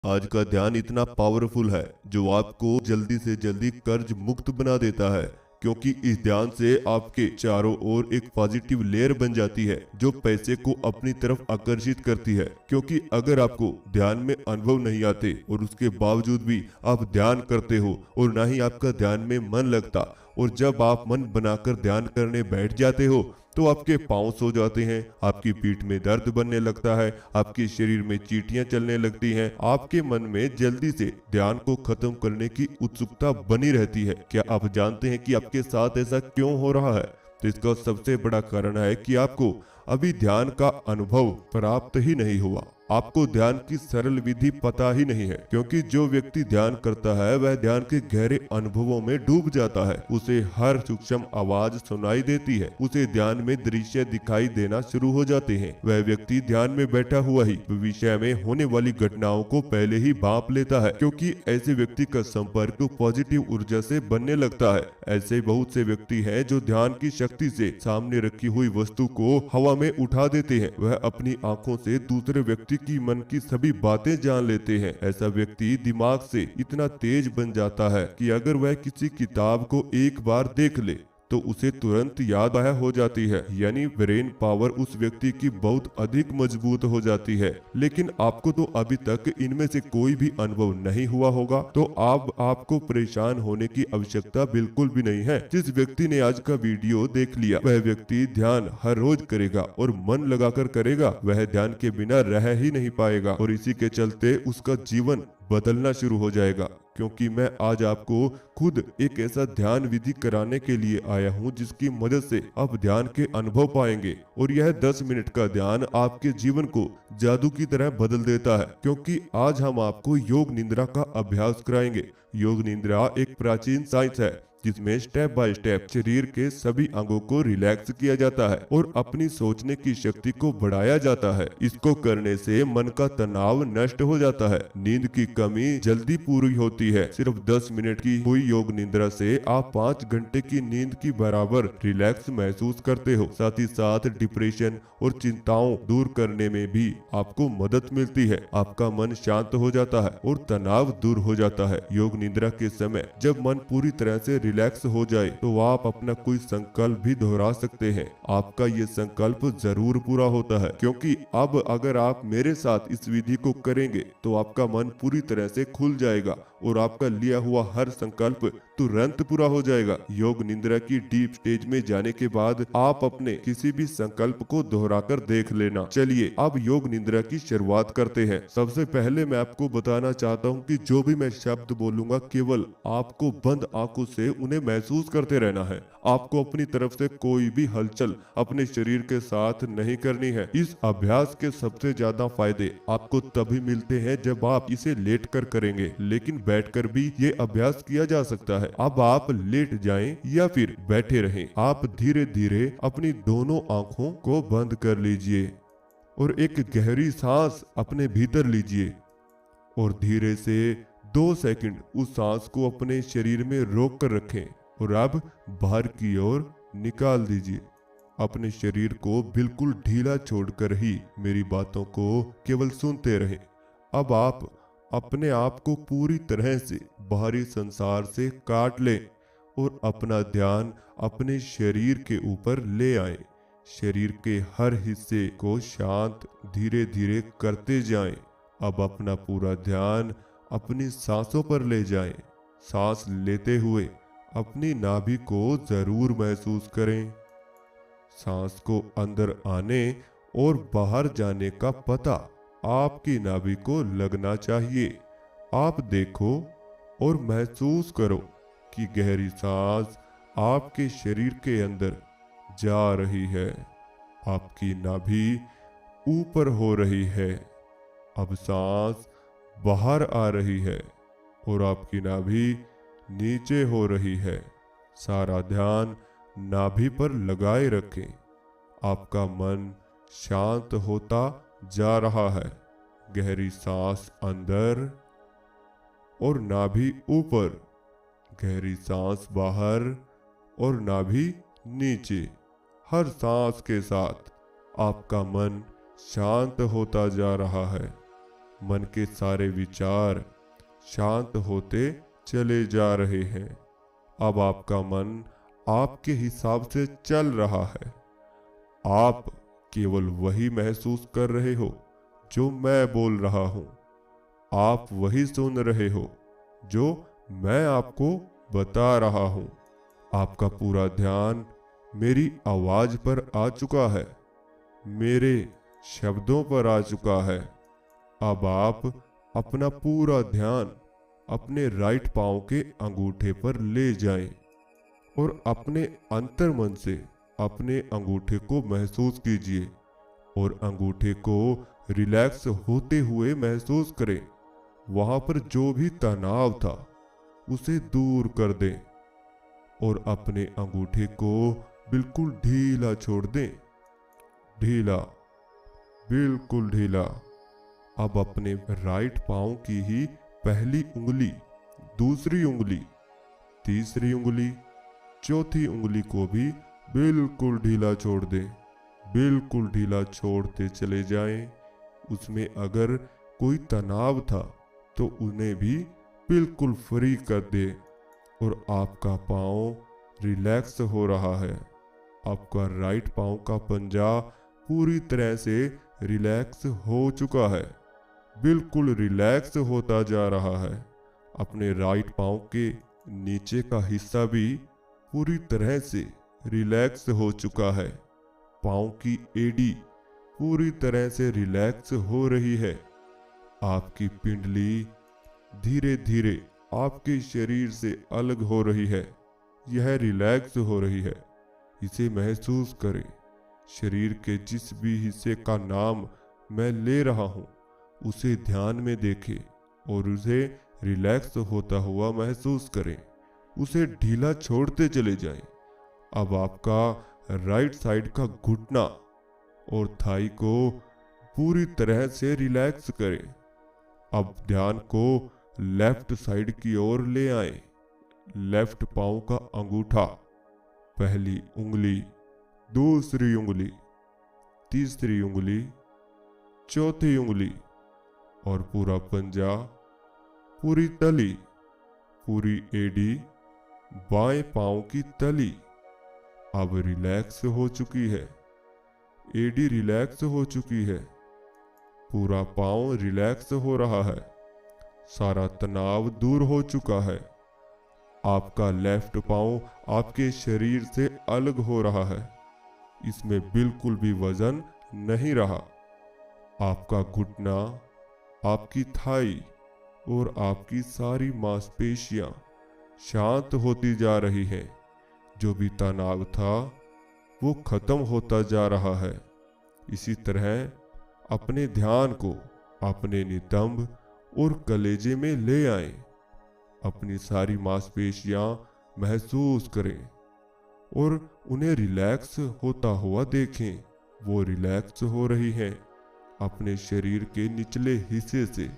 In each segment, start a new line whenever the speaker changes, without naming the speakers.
आज का ध्यान इतना पावरफुल है जो आपको जल्दी से जल्दी कर्ज मुक्त बना देता है, क्योंकि इस ध्यान से आपके चारों ओर एक पॉजिटिव लेयर बन जाती है जो पैसे को अपनी तरफ आकर्षित करती है। क्योंकि अगर आपको ध्यान में अनुभव नहीं आते और उसके बावजूद भी आप ध्यान करते हो और ना ही आपका ध्यान में मन लगता, और जब आप मन बनाकर ध्यान करने बैठ जाते हो तो आपके पांव सो जाते हैं, आपकी पीठ में दर्द बनने लगता है, आपके शरीर में चींटियां चलने लगती हैं, आपके मन में जल्दी से ध्यान को खत्म करने की उत्सुकता बनी रहती है। क्या आप जानते हैं कि आपके साथ ऐसा क्यों हो रहा है? तो इसका सबसे बड़ा कारण है कि आपको अभी ध्यान का अनुभव प्राप्त ही नहीं हुआ। आपको ध्यान की सरल विधि पता ही नहीं है, क्योंकि जो व्यक्ति ध्यान करता है वह ध्यान के गहरे अनुभवों में डूब जाता है। उसे हर सूक्ष्म आवाज सुनाई देती है, उसे ध्यान में दृश्य दिखाई देना शुरू हो जाते हैं। वह व्यक्ति ध्यान में बैठा हुआ ही भविष्य में होने वाली घटनाओं को पहले ही भांप लेता है, क्योंकि ऐसे व्यक्ति का संपर्क पॉजिटिव ऊर्जा से बनने लगता है। ऐसे बहुत से व्यक्ति हैं जो ध्यान की शक्ति से सामने रखी हुई वस्तु को हवा में उठा देते हैं। वह अपनी आंखों से दूसरे व्यक्ति की मन की सभी बातें जान लेते हैं। ऐसा व्यक्ति दिमाग से इतना तेज बन जाता है कि अगर वह किसी किताब को एक बार देख ले तो उसे तुरंत याद आया हो जाती है, यानी ब्रेन पावर उस व्यक्ति की बहुत अधिक मजबूत हो जाती है। लेकिन आपको तो अभी तक इनमें से कोई भी अनुभव नहीं हुआ होगा, तो अब आपको परेशान होने की आवश्यकता बिल्कुल भी नहीं है। जिस व्यक्ति ने आज का वीडियो देख लिया वह व्यक्ति ध्यान हर रोज करेगा और मन लगाकर करेगा। वह ध्यान के बिना रह ही नहीं पाएगा और इसी के चलते उसका जीवन बदलना शुरू हो जाएगा। क्योंकि मैं आज आपको खुद एक ऐसा ध्यान विधि कराने के लिए आया हूं जिसकी मदद से आप ध्यान के अनुभव पाएंगे, और यह 10 मिनट का ध्यान आपके जीवन को जादू की तरह बदल देता है। क्योंकि आज हम आपको योग निद्रा का अभ्यास कराएंगे। योग निद्रा एक प्राचीन साइंस है जिसमें स्टेप बाय स्टेप शरीर के सभी अंगों को रिलैक्स किया जाता है और अपनी सोचने की शक्ति को बढ़ाया जाता है। इसको करने से मन का तनाव नष्ट हो जाता है, नींद की कमी जल्दी पूरी होती है। सिर्फ 10 मिनट की हुई योग निद्रा से आप 5 घंटे की नींद की बराबर रिलैक्स महसूस करते हो। साथ ही साथ डिप्रेशन और चिंताओं दूर करने में भी आपको मदद मिलती है। आपका मन शांत हो जाता है और तनाव दूर हो जाता है। योग निद्रा के समय जब मन पूरी तरह से रिलैक्स हो जाए तो आप अपना कोई संकल्प भी दोहरा सकते हैं। आपका ये संकल्प जरूर पूरा होता है, क्योंकि अब अगर आप मेरे साथ इस विधि को करेंगे तो आपका मन पूरी तरह से खुल जाएगा और आपका लिया हुआ हर संकल्प तुरंत पूरा हो जाएगा। योग निद्रा की डीप स्टेज में जाने के बाद आप अपने किसी भी संकल्प को दोहराकर देख लेना। चलिए अब योग निद्रा की शुरुआत करते हैं। सबसे पहले मैं आपको बताना चाहता हूँ कि जो भी मैं शब्द बोलूंगा केवल आपको बंद आंखों से उन्हें महसूस करते रहना है। आपको अपनी तरफ से कोई भी हलचल अपने शरीर के साथ नहीं करनी है। इस अभ्यास के सबसे ज्यादा फायदे आपको तभी मिलते हैं जब आप इसे लेट कर करेंगे, लेकिन बैठकर भी ये अभ्यास किया जा सकता है। अब आप लेट जाएं या फिर बैठे रहें, आप धीरे धीरे अपनी दोनों आंखों को बंद कर लीजिए और एक गहरी सांस अपने भीतर लीजिए और धीरे से 2 सेकंड उस सांस को अपने शरीर में रोक कर रखें और अब बाहर की ओर निकाल दीजिए। अपने शरीर को बिल्कुल ढीला छोड़कर ही मेरी बातों को केवल सुनते रहें। अब आप अपने आप को पूरी तरह से बाहरी संसार से काट लें और अपना ध्यान अपने शरीर के ऊपर ले आए। शरीर के हर हिस्से को शांत धीरे धीरे करते जाएं। अब अपना पूरा ध्यान अपनी सांसों पर ले जाएं। सांस लेते हुए अपनी नाभि को जरूर महसूस करें। सांस को अंदर आने और बाहर जाने का पता आपकी नाभि को लगना चाहिए। आप देखो और महसूस करो कि गहरी सांस आपके शरीर के अंदर जा रही है। आपकी नाभि ऊपर हो रही है। अब सांस बाहर आ रही है और आपकी नाभि नीचे हो रही है। सारा ध्यान नाभि पर लगाए रखें। आपका मन शांत होता जा रहा है। गहरी सांस अंदर और नाभि ऊपर, गहरी सांस बाहर और नाभि नीचे। हर सांस के साथ आपका मन शांत होता जा रहा है। मन के सारे विचार शांत होते चले जा रहे हैं। अब आपका मन आपके हिसाब से चल रहा है। आप केवल वही महसूस कर रहे हो जो मैं बोल रहा हूं। आप वही सुन रहे हो जो मैं आपको बता रहा हूं। आपका पूरा ध्यान मेरी आवाज पर आ चुका है, मेरे शब्दों पर आ चुका है। अब आप अपना पूरा ध्यान अपने राइट पांव के अंगूठे पर ले जाएं और अपने अंतर्मन से अपने अंगूठे को महसूस कीजिए और अंगूठे को रिलैक्स होते हुए महसूस करें। वहां पर जो भी तनाव था उसे दूर कर दें और अपने अंगूठे को बिल्कुल ढीला छोड़ दें। ढीला, बिल्कुल ढीला। अब अपने राइट पांव की ही पहली उंगली, दूसरी उंगली, तीसरी उंगली, चौथी उंगली को भी बिल्कुल ढीला छोड़ दें। बिल्कुल ढीला छोड़ते चले जाएं। उसमें अगर कोई तनाव था तो उन्हें भी बिल्कुल फ्री कर दे और आपका पाँव रिलैक्स हो रहा है। आपका राइट पाँव का पंजा पूरी तरह से रिलैक्स हो चुका है, बिल्कुल रिलैक्स होता जा रहा है। अपने राइट पाँव के नीचे का हिस्सा भी पूरी तरह से रिलैक्स हो चुका है। पाँव की एड़ी पूरी तरह से रिलैक्स हो रही है। आपकी पिंडली धीरे धीरे आपके शरीर से अलग हो रही है। यह रिलैक्स हो रही है। इसे महसूस करें। शरीर के जिस भी हिस्से का नाम मैं ले रहा हूँ उसे ध्यान में देखें और उसे रिलैक्स होता हुआ महसूस करें। उसे ढीला छोड़ते चले जाएं। अब आपका राइट साइड का घुटना और थाई को पूरी तरह से रिलैक्स करें। अब ध्यान को लेफ्ट साइड की ओर ले आएं। लेफ्ट पांव का अंगूठा, पहली उंगली, दूसरी उंगली, तीसरी उंगली, चौथी उंगली और पूरा पंजा, पूरी तली, पूरी एड़ी, बाएं पांव की तली अब रिलैक्स हो चुकी है। एडी रिलैक्स हो चुकी है। पूरा पांव रिलैक्स हो रहा है। सारा तनाव दूर हो चुका है। आपका लेफ्ट पांव आपके शरीर से अलग हो रहा है। इसमें बिल्कुल भी वजन नहीं रहा। आपका घुटना, आपकी थाई और आपकी सारी मांसपेशियां शांत होती जा रही हैं। जो भी तनाव था वो खत्म होता जा रहा है। इसी तरह अपने ध्यान को अपने नितंब और कलेजे में ले आएं। अपनी सारी मांसपेशियां महसूस करें और उन्हें रिलैक्स होता हुआ देखें। वो रिलैक्स हो रही हैं अपने शरीर के निचले हिस्से से।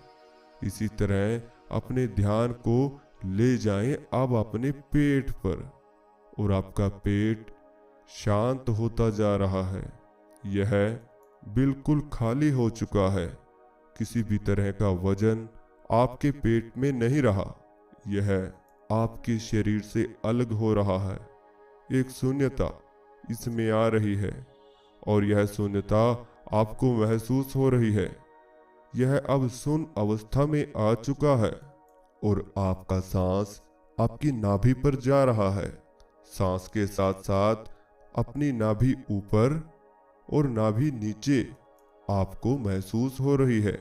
इसी तरह अपने ध्यान को ले जाएं अब अपने पेट पर और आपका पेट शांत होता जा रहा है। यह बिल्कुल खाली हो चुका है। किसी भी तरह का वजन आपके पेट में नहीं रहा। यह आपके शरीर से अलग हो रहा है। एक शून्यता इसमें आ रही है और यह शून्यता आपको महसूस हो रही है। यह अब शून्य अवस्था में आ चुका है और आपका सांस आपकी नाभि पर जा रहा है। सांस के साथ साथ अपनी नाभि ऊपर और नाभि नीचे आपको महसूस हो रही है।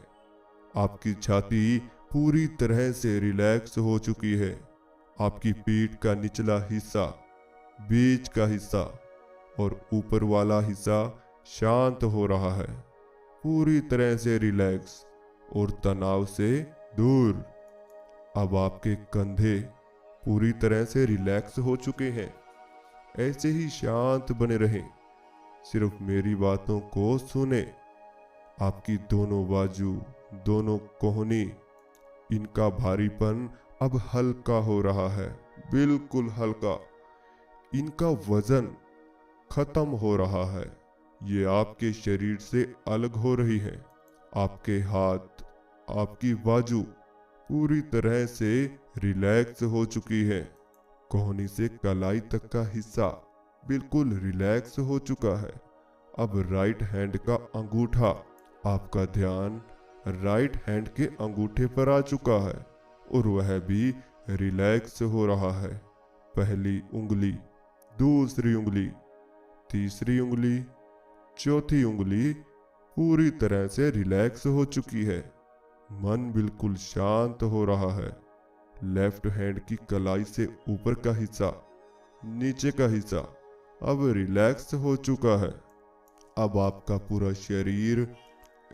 आपकी छाती पूरी तरह से रिलैक्स हो चुकी है। आपकी पीठ का निचला हिस्सा, बीच का हिस्सा और ऊपर वाला हिस्सा शांत हो रहा है, पूरी तरह से रिलैक्स और तनाव से दूर। अब आपके कंधे पूरी तरह से रिलैक्स हो चुके हैं। ऐसे ही शांत बने रहें। सिर्फ मेरी बातों को सुने। आपकी दोनों बाजू, दोनों कोहनी, इनका भारीपन अब हल्का हो रहा है, बिल्कुल हल्का। इनका वजन खत्म हो रहा है। ये आपके शरीर से अलग हो रही है। आपके हाथ, आपकी बाजू पूरी तरह से रिलैक्स हो चुकी है। कोहनी से कलाई तक का हिस्सा बिल्कुल रिलैक्स हो चुका है। अब राइट हैंड का अंगूठा, आपका ध्यान राइट हैंड के अंगूठे पर आ चुका है और वह भी रिलैक्स हो रहा है। पहली उंगली, दूसरी उंगली, तीसरी उंगली, चौथी उंगली पूरी तरह से रिलैक्स हो चुकी है। मन बिल्कुल शांत हो रहा है। लेफ्ट हैंड की कलाई से ऊपर का हिस्सा, नीचे का हिस्सा अब रिलैक्स हो चुका है। अब आपका पूरा शरीर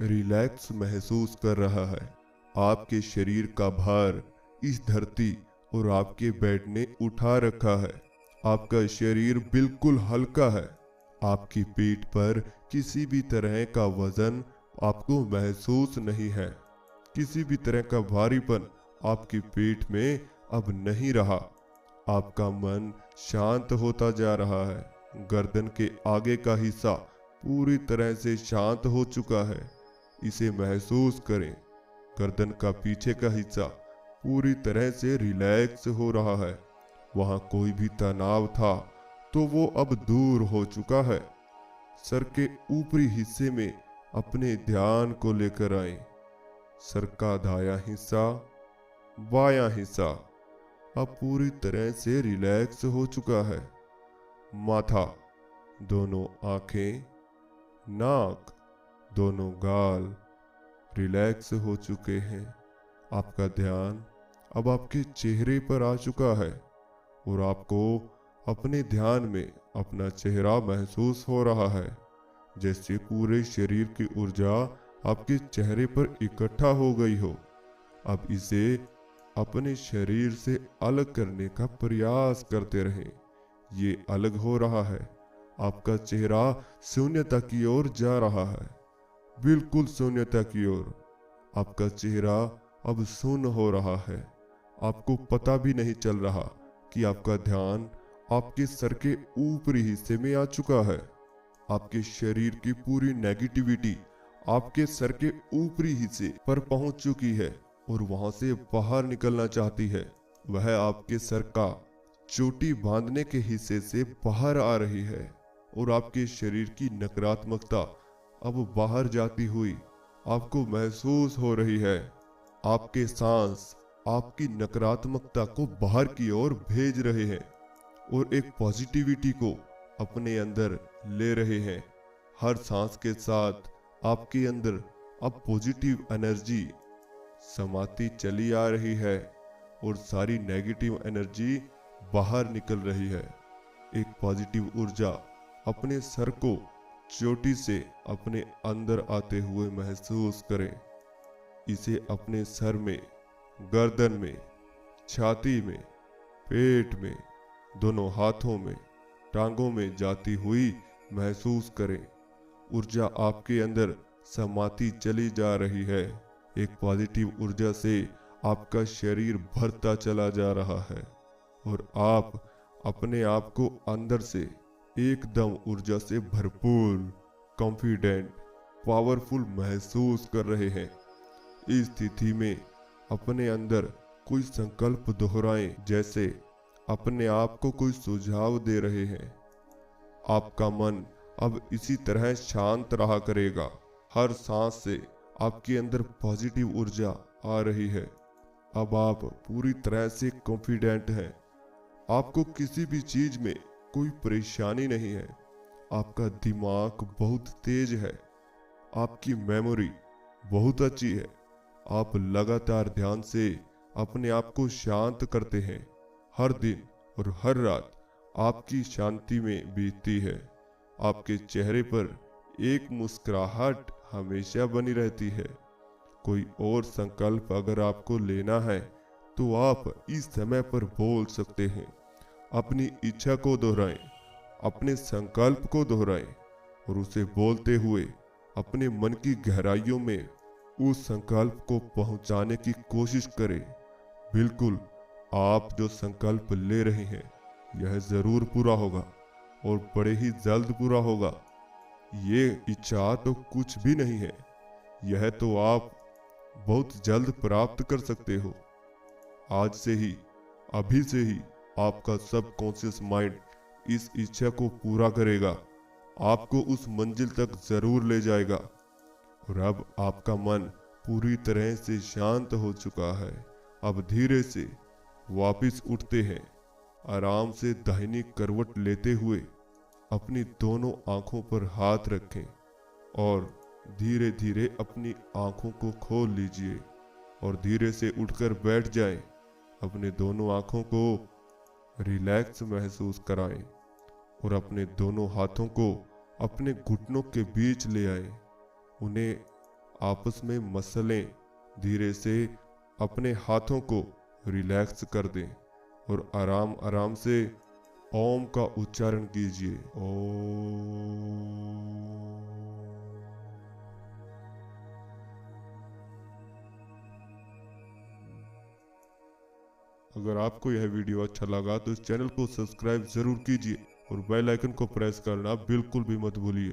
रिलैक्स महसूस कर रहा है। आपके शरीर का भार इस धरती और आपके बेड ने उठा रखा है। आपका शरीर बिल्कुल हल्का है। आपकी पीठ पर किसी भी तरह का वजन आपको महसूस नहीं है। किसी भी तरह का भारीपन आपकी पीठ में अब नहीं रहा। आपका मन शांत होता जा रहा है। गर्दन के आगे का हिस्सा पूरी तरह से शांत हो चुका है। इसे महसूस करें। गर्दन का पीछे का हिस्सा पूरी तरह से रिलैक्स हो रहा है। वहां कोई भी तनाव था तो वो अब दूर हो चुका है। सर के ऊपरी हिस्से में अपने ध्यान को लेकर आए। सर का दायां हिस्सा, बायां हिस्सा अब पूरी तरह से रिलैक्स हो चुका है। माथा, दोनों आंखें, नाक, दोनों गाल रिलैक्स हो चुके हैं। आपका ध्यान अब आपके चेहरे पर आ चुका है और आपको अपने ध्यान में अपना चेहरा महसूस हो रहा है, जैसे पूरे शरीर की ऊर्जा आपके चेहरे पर इकट्ठा हो गई हो। अब इसे अपने शरीर से अलग करने का प्रयास करते रहें। ये अलग हो रहा है। आपका चेहरा शून्यता की ओर जा रहा है, बिल्कुल शून्यता की ओर। आपका चेहरा अब शून्य हो रहा है। आपको पता भी नहीं चल रहा कि आपका ध्यान आपके सर के ऊपरी हिस्से में आ चुका है। आपके शरीर की पूरी नेगेटिविटी आपके सर के ऊपरी हिस्से पर पहुंच चुकी है और वहां से बाहर निकलना चाहती है। वह आपके सर का चोटी बांधने के हिस्से से बाहर आ रही है और आपके शरीर की नकारात्मकता अब बाहर जाती हुई आपको महसूस हो रही है। आपके सांस आपकी नकारात्मकता को बाहर की ओर भेज रहे हैं और एक पॉजिटिविटी को अपने अंदर ले रहे हैं। हर सांस के साथ आपके अंदर अब पॉजिटिव एनर्जी समाती चली आ रही है और सारी नेगेटिव एनर्जी बाहर निकल रही है। एक पॉजिटिव ऊर्जा अपने सर को चोटी से अपने अंदर आते हुए महसूस करें। इसे अपने सर में, गर्दन में, छाती में, पेट में, दोनों हाथों में, टांगों में जाती हुई महसूस करें। ऊर्जा आपके अंदर समाती चली जा रही है। एक पॉजिटिव ऊर्जा से आपका शरीर भरता चला जा रहा है और आप अपने आप को अंदर से एकदम ऊर्जा से भरपूर, कॉन्फिडेंट, पावरफुल महसूस कर रहे हैं। इस स्थिति में अपने अंदर कोई संकल्प दोहराएं, जैसे अपने आप को कोई सुझाव दे रहे हैं। आपका मन अब इसी तरह शांत रहा करेगा। हर सांस से आपके अंदर पॉजिटिव ऊर्जा आ रही है। अब आप पूरी तरह से कॉन्फिडेंट हैं। आपको किसी भी चीज में कोई परेशानी नहीं है। आपका दिमाग बहुत तेज है। आपकी मेमोरी बहुत अच्छी है। आप लगातार ध्यान से अपने आप को शांत करते हैं। हर दिन और हर रात आपकी शांति में बीतती है। आपके चेहरे पर एक मुस्कुराहट हमेशा बनी रहती है। कोई और संकल्प अगर आपको लेना है तो आप इस समय पर बोल सकते हैं। अपनी इच्छा को दोहराएं, अपने संकल्प को दोहराएं और उसे बोलते हुए अपने मन की गहराइयों में उस संकल्प को पहुंचाने की कोशिश करें। बिल्कुल, आप जो संकल्प ले रहे हैं यह जरूर पूरा होगा और बड़े ही जल्द पूरा होगा। ये इच्छा तो कुछ भी नहीं है, यह तो आप बहुत जल्द प्राप्त कर सकते हो। आज से ही, अभी से ही आपका सबकॉन्शियस माइंड इस इच्छा को पूरा करेगा, आपको उस मंजिल तक जरूर ले जाएगा। और अब आपका मन पूरी तरह से शांत हो चुका है। अब धीरे से वापस उठते हैं। आराम से दाहिनी करवट लेते हुए अपनी दोनों आंखों पर हाथ रखें और धीरे धीरे अपनी आंखों को खोल लीजिए और धीरे से उठकर बैठ जाएं। अपने दोनों आंखों को रिलैक्स महसूस कराएं और अपने दोनों हाथों को अपने घुटनों के बीच ले आएं। उन्हें आपस में मसलें। धीरे से अपने हाथों को रिलैक्स कर दें और आराम आराम से ओम का उच्चारण कीजिए। ओम। अगर आपको यह वीडियो अच्छा लगा तो इस चैनल को सब्सक्राइब जरूर कीजिए और बेल आइकन को प्रेस करना बिल्कुल भी मत भूलिए।